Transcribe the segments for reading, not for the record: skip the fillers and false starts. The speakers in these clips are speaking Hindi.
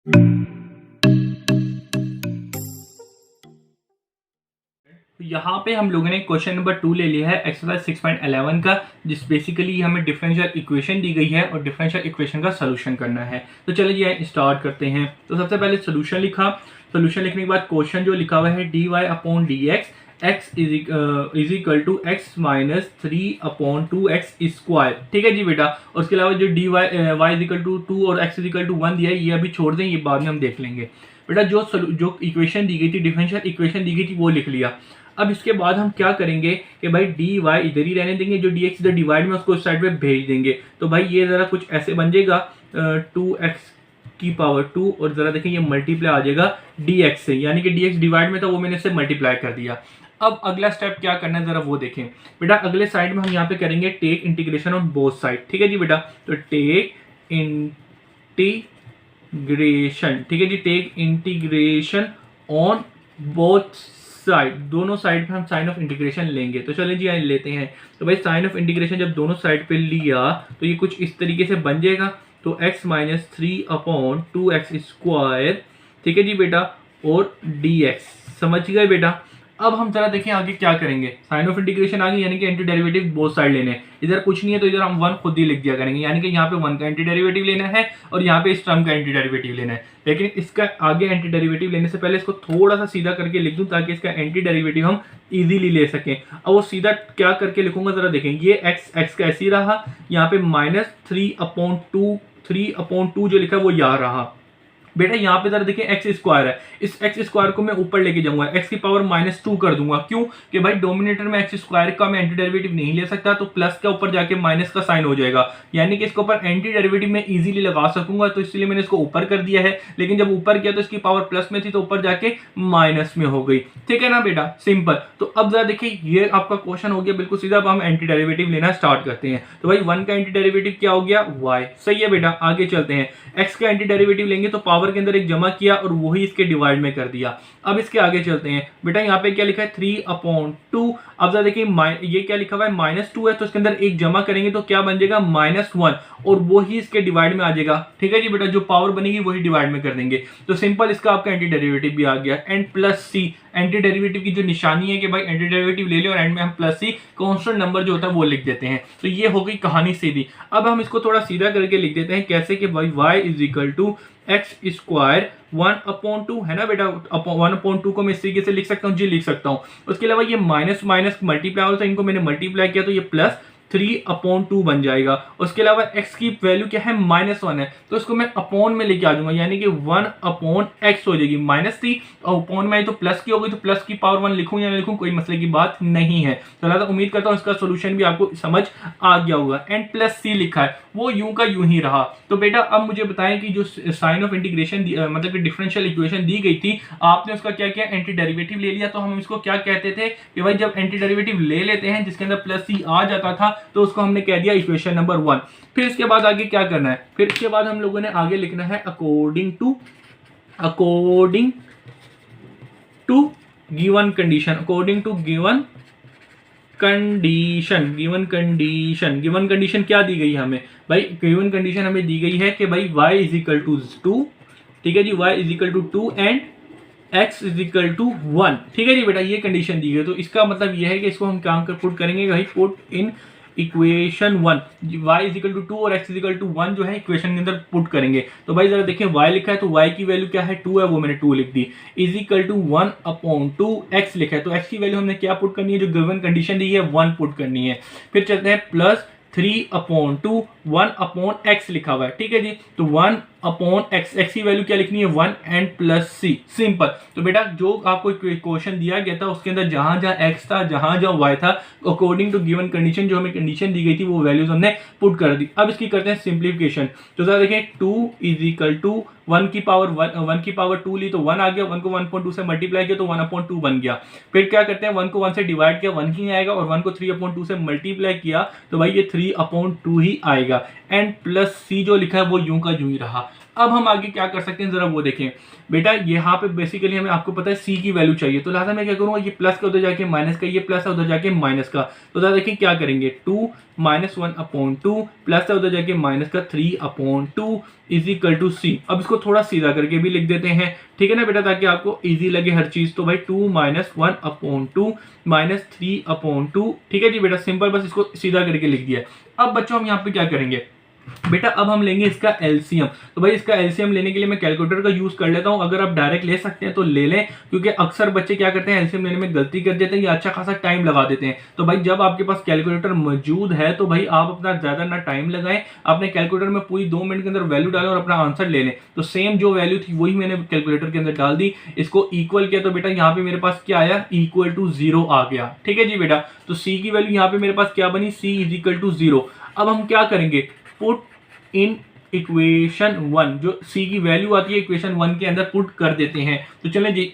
तो यहाँ पे हम लोगों ने क्वेश्चन नंबर 2 ले लिया है एक्सरसाइज 6.11 का, जिस बेसिकली हमें डिफरेंशियल इक्वेशन दी गई है और डिफरेंशियल इक्वेशन का सोल्यूशन करना है। तो चलिए स्टार्ट करते हैं। तो सबसे पहले सोल्यूशन लिखा। सोल्यूशन लिखने के बाद क्वेश्चन जो लिखा हुआ है dy upon d x is equal to x minus 3/2x square. ठीक है जी बेटा। और उसके अलावा जो dy y is equal to 2 और x इज इक्वल टू 1 दिया है, ये अभी छोड़ दें, ये बाद में हम देख लेंगे। बेटा जो इक्वेशन दी गई थी, डिफरेंशियल इक्वेशन दी गई थी, वो लिख लिया। अब इसके बाद हम क्या करेंगे कि भाई डी वाई इधर ही रहने देंगे, जो डी एक्स इधर डिवाइड में उसको उस साइड पे भेज देंगे। तो भाई ये ज़रा कुछ ऐसे बन जाएगा 2x की पावर 2 और ज़रा देखें ये मल्टीप्लाई आ जाएगा डी एक्स से, यानी कि डी एक्स डिवाइड में था वो मैंने इससे मल्टीप्लाई कर दिया। अब अगला स्टेप क्या करना है ज़रा वो देखें। बेटा अगले साइड में हम यहाँ पे करेंगे take integration on both side. ठीक है जी बेटा। तो टेक इंटीग्रेशन, ठीक है जी, take integration on both side, दोनों साइड पे हम साइन ऑफ इंटीग्रेशन लेंगे। तो चलिए जी लेते हैं। तो भाई साइन ऑफ इंटीग्रेशन जब दोनों साइड पे लिया तो ये कुछ इस तरीके से बन जाएगा। तो x माइनस 3/2x स्क्वायर, ठीक है जी बेटा, और dx। समझ गए बेटा। अब हम जरा देखें आगे क्या करेंगे। साइन ऑफ इंटीग्रेशन आ गई, यानी कि एंटी डेरिवेटिव बोथ साइड लेने हैं। इधर कुछ नहीं है तो इधर हम 1 खुद ही लिख दिया करेंगे, यानी कि यहाँ पे 1 का एंटी डेरिवेटिव लेना है और यहाँ पे इस टर्म का एंटी डेरिवेटिव लेना है। लेकिन इसका आगे एंटी डेरिवेटिव लेने से पहले इसको थोड़ा सा सीधा करके लिख दूं ताकि इसका एंटी डेरिवेटिव हम इजीली ले सकें। अब वो सीधा क्या करके लिखूंगा जरा देखें। ये x का ऐसे ही रहा, यहाँ पे माइनस 3/2 जो लिखा है वो यहाँ रहा। बेटा यहाँ पे जरा देखिए एक्स स्क्वायर है, इस एक्स स्क्वायर को मैं ऊपर लेके जाऊंगा, एक्स की पावर -2 कर दूंगा। क्यों कि भाई डोमिनेटर में एक्स स्क्वायर का मैं एंटी डेरिवेटिव नहीं ले सकता, तो प्लस का ऊपर जाके माइनस का साइन हो जाएगा, यानी कि इसके ऊपर एंटी डेरिवेटिव मैं इजीली लगा सकूंगा। तो इसलिए मैंने इसको ऊपर कर दिया है। लेकिन जब ऊपर किया तो इसकी पावर प्लस में थी तो ऊपर जाके माइनस में हो गई। ठीक है ना बेटा, सिंपल। तो अब जरा देखिए ये आपका क्वेश्चन हो गया बिल्कुल सीधा। अब हम एंटी डेरिवेटिव लेना स्टार्ट करते हैं। तो भाई 1 का एंटी डेरिवेटिव क्या हो गया, y। सही है बेटा, आगे चलते हैं। x का एंटी डेरिवेटिव लेंगे तो पावर के अंदर एक जमा किया और वही इसके डिवाइड में कर दिया। अब इसके आगे चलते हैं। बेटा यहाँ पे क्या लिखा है 3/2। अब जरा देखिए ये क्या लिखा हुआ है -2 है, तो इसके अंदर एक जमा करेंगे तो क्या बन जाएगा -1 और वही इसके डिवाइड में आ जाएगा। ठीक है जी बेटा, जो पावर बनेगी वही डिवाइड में कर देंगे। तो सिंपल इसका आपका एंटी डेरिवेटिव भी आ गया। And plus c, anti derivative की जो निशानी है कि भाई एंटी डेरिवेटिव ले लो और एंड में हम प्लस सी कांस्टेंट नंबर जो होता है वो लिख देते हैं। तो ये हो गई कहानी सीधी। अब हम इसको थोड़ा सीधा करके लिख देते हैं। कैसे कि भाई y is equal to x square 1/2 है ना बेटा। 1/2 को मैं इस तरीके से लिख सकता हूँ जी, लिख सकता हूँ। उसके अलावा ये माइनस माइनस मल्टीप्लाई होता है, इनको मैंने मल्टीप्लाई किया तो ये प्लस 3/2 बन जाएगा। उसके अलावा x की वैल्यू क्या है -1 है, तो इसको मैं अपॉन में लेके आ जाऊंगा, यानी कि 1/x हो जाएगी। -3 और अपॉन में तो प्लस की हो गई, तो प्लस की पावर 1 लिखूं या नहीं लिखूं कोई मसले की बात नहीं है। तो लिहाजा उम्मीद करता हूं इसका सोल्यूशन भी आपको समझ आ गया होगा। एंड प्लस सी लिखा है वो यूं का यूं ही रहा। तो बेटा अब मुझे बताएं कि जो साइन ऑफ इंटीग्रेशन मतलब कि डिफरेंशियल इक्वेशन दी गई थी, आपने उसका क्या किया, एंटी डेरिवेटिव ले लिया। तो हम इसको क्या कहते थे कि भाई जब एंटी डेरिवेटिव ले लेते हैं जिसके अंदर प्लस सी आ जाता था तो उसको हमने कह दिया इक्वेशन नंबर 1। फिर इसके बाद आगे क्या करना है, फिर इसके बाद हम लोगों ने आगे लिखना है according to given condition. According to given condition क्या दी गई हमें भाई, गिवन कंडीशन हमें दी गई है कि भाई y इज इक्वल टू 2, ठीक है जी, y is equal to 2 and x is equal to 1। ठीक है जी बेटा, ये कंडीशन दी गई। तो इसका मतलब ये है कि इसको हम काम कर पुट करेंगे भाई, put in equation 1, y is equal to 2 और x इज इक्वल टू 1 जो है इक्वेशन के अंदर पुट करेंगे। तो भाई जरा देखिए y लिखा है तो y की वैल्यू क्या है 2 है, वो मैंने 2 लिख दी। इज इक्वल टू 1/2 x लिखा है, तो x की वैल्यू हमने क्या पुट करनी है, जो गिवन कंडीशन दी है 1 पुट करनी है। फिर चलते हैं प्लस 3/2 1/x लिखा हुआ है। ठीक है जी, तो 1/x, x की वैल्यू क्या लिखनी है 1 एंड प्लस सी, सिंपल। तो बेटा जो आपको क्वेश्चन दिया गया था उसके अंदर जहां जहां x था जहां जहां y था, अकॉर्डिंग टू गिवन कंडीशन जो हमें कंडीशन दी गई थी वो वैल्यूज हमने पुट कर दी। अब इसकी करते हैं सिंप्लीफिकेशन। तो जरा देखें 2 इज इक्वल टू 1 की पावर 2 ली तो 1 आ गया, 1 को 1/2 से मल्टीप्लाई किया तो 1/2 बन गया। फिर क्या करते हैं 1 को 1 से डिवाइड किया 1 ही आएगा, और 1 को 3/2 से मल्टीप्लाई किया तो भाई ये 3/2 ही आएगा। एंड प्लस सी जो लिखा है वो यूं का यूं ही रहा। अब हम आगे क्या कर सकते हैं जरा वो देखें। बेटा यहाँ पे बेसिकली हमें आपको पता है सी की वैल्यू चाहिए, तो लिहाजा मैं क्या करूँगा, ये प्लस का उधर जाके माइनस का, ये प्लस है उधर जाके माइनस का, तो जरा देखिए क्या करेंगे, 2 माइनस 1/2 प्लस है उधर जाके माइनस का 3/2 इज इक्वल टू सी। अब इसको थोड़ा सीधा करके भी लिख देते हैं, ठीक है ना बेटा, ताकि आपको इजी लगे हर चीज। तो भाई 2 माइनस 1/2 माइनस 3/2, ठीक है जी बेटा, सिंपल, बस इसको सीधा करके लिख दिया। अब बच्चों हम यहाँ पे क्या करेंगे बेटा, अब हम लेंगे इसका एलसीएम। तो भाई इसका एलसीएम लेने के लिए मैं कैलकुलेटर का यूज कर लेता हूं, अगर आप डायरेक्ट ले सकते हैं तो ले लें, क्योंकि अक्सर बच्चे क्या करते हैं एलसीएम लेने में गलती कर देते हैं या अच्छा खासा टाइम लगा देते हैं। तो भाई जब आपके पास कैलकुलेटर मौजूद है तो भाई आप अपना ज्यादा ना टाइम लगाएं, अपने कैलकुलेटर में पूरी 2 मिनट के अंदर वैल्यू डालें और अपना आंसर ले लें। तो सेम जो वैल्यू थी वही मैंने कैलकुलेटर के अंदर डाल दी, इसको इक्वल किया, तो बेटा यहाँ पे मेरे पास क्या आया, इक्वल टू 0 आ गया, ठीक है जी बेटा। तो सी की वैल्यू यहाँ पे मेरे पास क्या बनी, सी इज इक्वल टू 0। अब हम क्या करेंगे, पुट इन इक्वेशन 1, जो सी की वैल्यू आती है इक्वेशन 1 के अंदर पुट कर देते हैं। तो चलें जी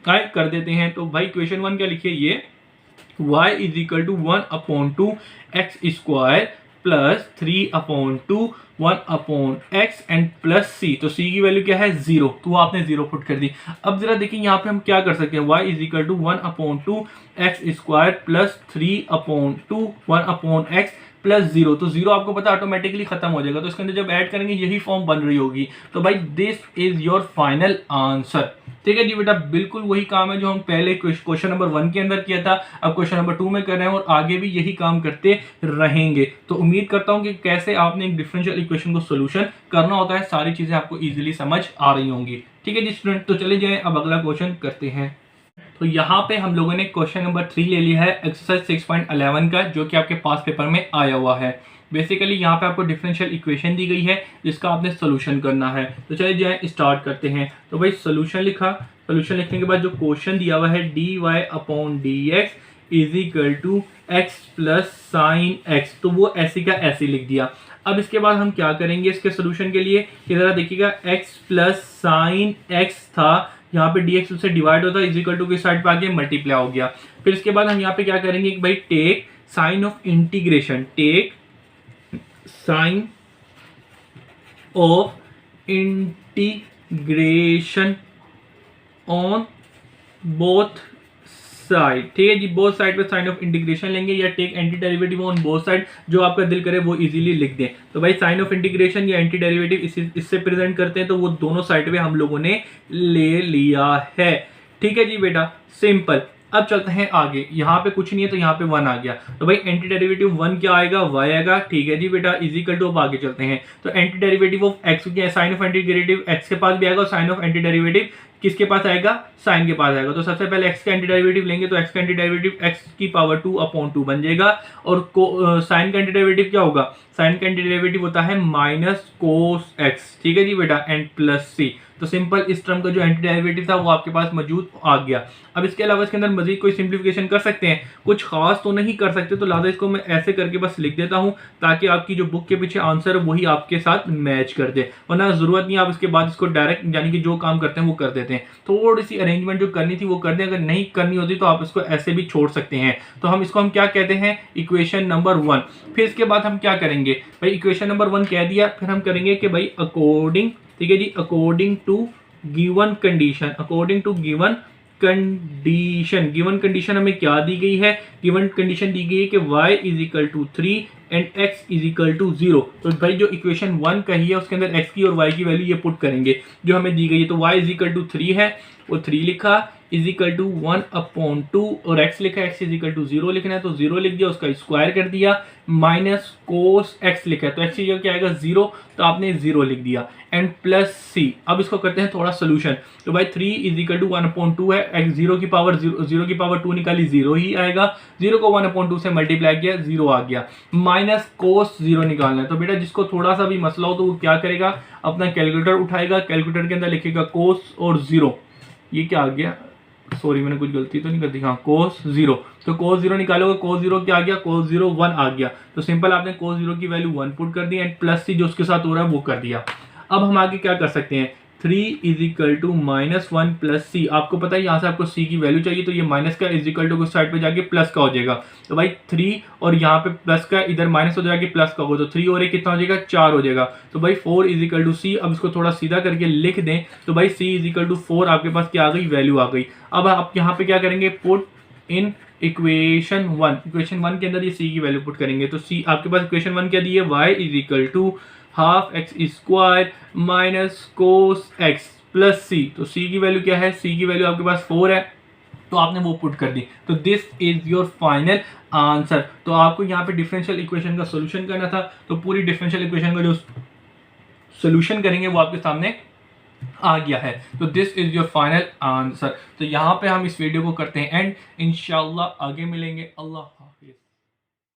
कर देते हैं। तो भाई इक्वेशन 1 क्या लिखिए, ये y is equal to 1/2 x square plus 3/2 1/x and plus C. तो सी की वैल्यू क्या है, 0, तो आपने 0 पुट कर दी। अब जरा देखिए यहाँ पे हम क्या कर सकते हैं, y is equal to 1/2 x square plus 3/2 1/x plus 0। तो 0 आपको पता ऑटोमेटिकली खत्म हो जाएगा, तो इसके अंदर जब ऐड करेंगे यही फॉर्म बन रही होगी। तो भाई this is your final answer, ठीक है जी बेटा। बिल्कुल वही काम है जो हम पहले क्वेश्चन नंबर 1 के अंदर किया था, अब क्वेश्चन नंबर 2 में कर रहे हैं और आगे भी यही काम करते रहेंगे। तो उम्मीद करता हूं कि कैसे आपने एक डिफरेंशियल इक्वेशन को सोल्यूशन करना होता है, सारी चीजें आपको इजीली समझ आ रही होंगी, ठीक है जी स्टूडेंट। तो चले जाएं अब अगला क्वेश्चन करते हैं। तो यहाँ पे हम लोगों ने क्वेश्चन नंबर 3 ले लिया है एक्सरसाइज 6.11 का, जो कि आपके पास पेपर में आया हुआ है। बेसिकली यहाँ पे आपको डिफरेंशियल इक्वेशन दी गई है जिसका आपने सोल्यूशन करना है। तो चलिए जाए स्टार्ट करते हैं। तो भाई सोल्यूशन लिखा, सोल्यूशन लिखने के बाद जो क्वेश्चन दिया हुआ है dy/dx is equal to x plus sine x, तो वो ऐसे का ऐसे लिख दिया। अब इसके बाद हम क्या करेंगे इसके सोल्यूशन के लिए, कि जरा देखिएगा एक्स प्लस साइन एक्स था, यहाँ पे dx से डिवाइड होता है, इज इक्वल टू की साइड पे आके मल्टीप्लाई हो गया। फिर इसके बाद हम यहाँ पे क्या करेंगे कि भाई take sign of integration, take sign of integration on both side, ठीक है जी, बोथ साइड पे साइन ऑफ इंटीग्रेशन लेंगे, या take anti derivative on both side, जो आपका दिल करे वो इजीली लिख दें। तो भाई साइन ऑफ इंटीग्रेशन या एंटी डेरिवेटिव इससे प्रेजेंट करते हैं, तो वो दोनों साइड पे हम लोगों ने ले लिया है, ठीक है जी बेटा, सिंपल। अब चलते हैं आगे, यहाँ पे कुछ नहीं है तो यहाँ पे 1 आ गया, तो भाई एंटी डेरिवेटिव 1 क्या आएगा, y आएगा, ठीक है जी बेटा, इज इक्वल टू। अब आगे चलते हैं, तो anti derivative of x, sign of anti derivative x के पास भी आएगा और साइन ऑफ एंटी डेरिवेटिव किसके पास आएगा, साइन के पास आएगा। तो सबसे पहले x का एंटी डेरिवेटिव लेंगे, तो x का एंटी डेरिवेटिव x की पावर 2/2 बन जाएगा, और साइन का एंटी डेरिवेटिव क्या होगा, साइन का एंटी डेरिवेटिव होता है माइनस कोस x, ठीक है जी बेटा, एंड प्लस c। तो सिंपल इस टर्म का जो एंटी डेरिवेटिव था वो आपके पास मौजूद आ गया। अब इसके अलावा इसके अंदर मजीद कोई सिंप्लीफिकेशन कर सकते हैं, कुछ खास तो नहीं कर सकते, तो लिहाजा इसको मैं ऐसे करके बस लिख देता हूं, ताकि आपकी जो बुक के पीछे आंसर है वही आपके साथ मैच कर दे, वरना जरूरत नहीं आप इसके बाद इसको डायरेक्ट यानी कि जो काम करते हैं वो कर देते हैं। थोड़ी सी अरेंजमेंट जो करनी थी वो कर दें, अगर नहीं करनी होती तो आप इसको ऐसे भी छोड़ सकते हैं। तो हम इसको हम क्या कहते हैं, इक्वेशन नंबर 1। फिर इसके बाद हम क्या करेंगे भाई, इक्वेशन नंबर 1 कह दिया, फिर हम करेंगे कि भाई अकॉर्डिंग, ठीक है जी, according to given condition, according to given condition, given condition हमें क्या दी गई है, गिवन कंडीशन दी गई है कि y is equal to 3 and x is equal to 0। तो भाई जो इक्वेशन 1 कही है उसके अंदर x की और y की वैल्यू ये पुट करेंगे जो हमें दी गई है। तो y इज इक्वल टू 3 है, वो 3 लिखा, इज इक्वल टू 1/2, और x लिखा, x इज इक्वल टू 0 लिखना है, तो 0 लिख दिया, उसका स्क्वायर कर दिया, माइनस कोस x लिखा है, तो x की जगह क्या आएगा 0, तो आपने 0 लिख दिया, एंड प्लस c। अब इसको करते हैं थोड़ा सोल्यूशन। तो भाई 3 इज इक्वल टू 1/2 है, x 0 की पावर 2 निकाली 0 ही आएगा, 0 को 1/2 से मल्टीप्लाई किया 0 आ गया, माइनस कोस 0 निकालना है। तो बेटा जिसको थोड़ा सा भी मसला हो तो वो क्या करेगा, अपना कैलकुलेटर उठाएगा, कैलकुलेटर के अंदर लिखेगा कोस और 0, ये क्या आ गया, सॉरी मैंने कुछ गलती तो नहीं कर दी, हाँ कोस 0, तो कोस 0 निकालोगे, कोस 0 क्या आ गया, कोस 0 1 आ गया। तो सिंपल आपने कोस 0 की वैल्यू 1 पुट कर दी एंड प्लस सी जो उसके साथ हो रहा है वो कर दिया। अब हम आगे क्या कर सकते हैं, 3 इज इक्वल टू -1 प्लस सी। आपको पता है यहाँ से आपको सी की वैल्यू चाहिए, तो ये माइनस का इज इक्वल टू को साइड पे जाके प्लस का हो जाएगा। तो भाई 3 और यहाँ पे प्लस का इधर माइनस हो जाएगा प्लस का होगा, तो 3 और 1 कितना हो जाएगा 4 हो जाएगा। तो भाई 4 इज इक्वल टू सी। अब इसको थोड़ा सीधा करके लिख दें तो भाई सी इज इक्वल टू 4 आपके पास क्या आ गई, वैल्यू आ गई। अब आप यहाँ पे क्या करेंगे, पुट इन इक्वेशन 1। इक्वेशन 1 के अंदर ये सी की वैल्यू पुट करेंगे, तो सी आपके पास इक्वेशन 1 क्या दी है, y is equal to half X square minus cos X plus C. तो सी की वैल्यू क्या है, सी की वैल्यू आपके पास 4 है, तो आपने वो पुट कर दी। तो this is your final answer. तो आपको यहाँ पे डिफरेंशियल इक्वेशन का सोल्यूशन करना था, तो पूरी डिफरेंशियल इक्वेशन का जो सोल्यूशन करेंगे वो आपके सामने आ गया है। तो this is your final answer. तो यहाँ पे हम इस वीडियो को करते हैं एंड इंशाल्लाह आगे मिलेंगे। अल्लाह हाफिज।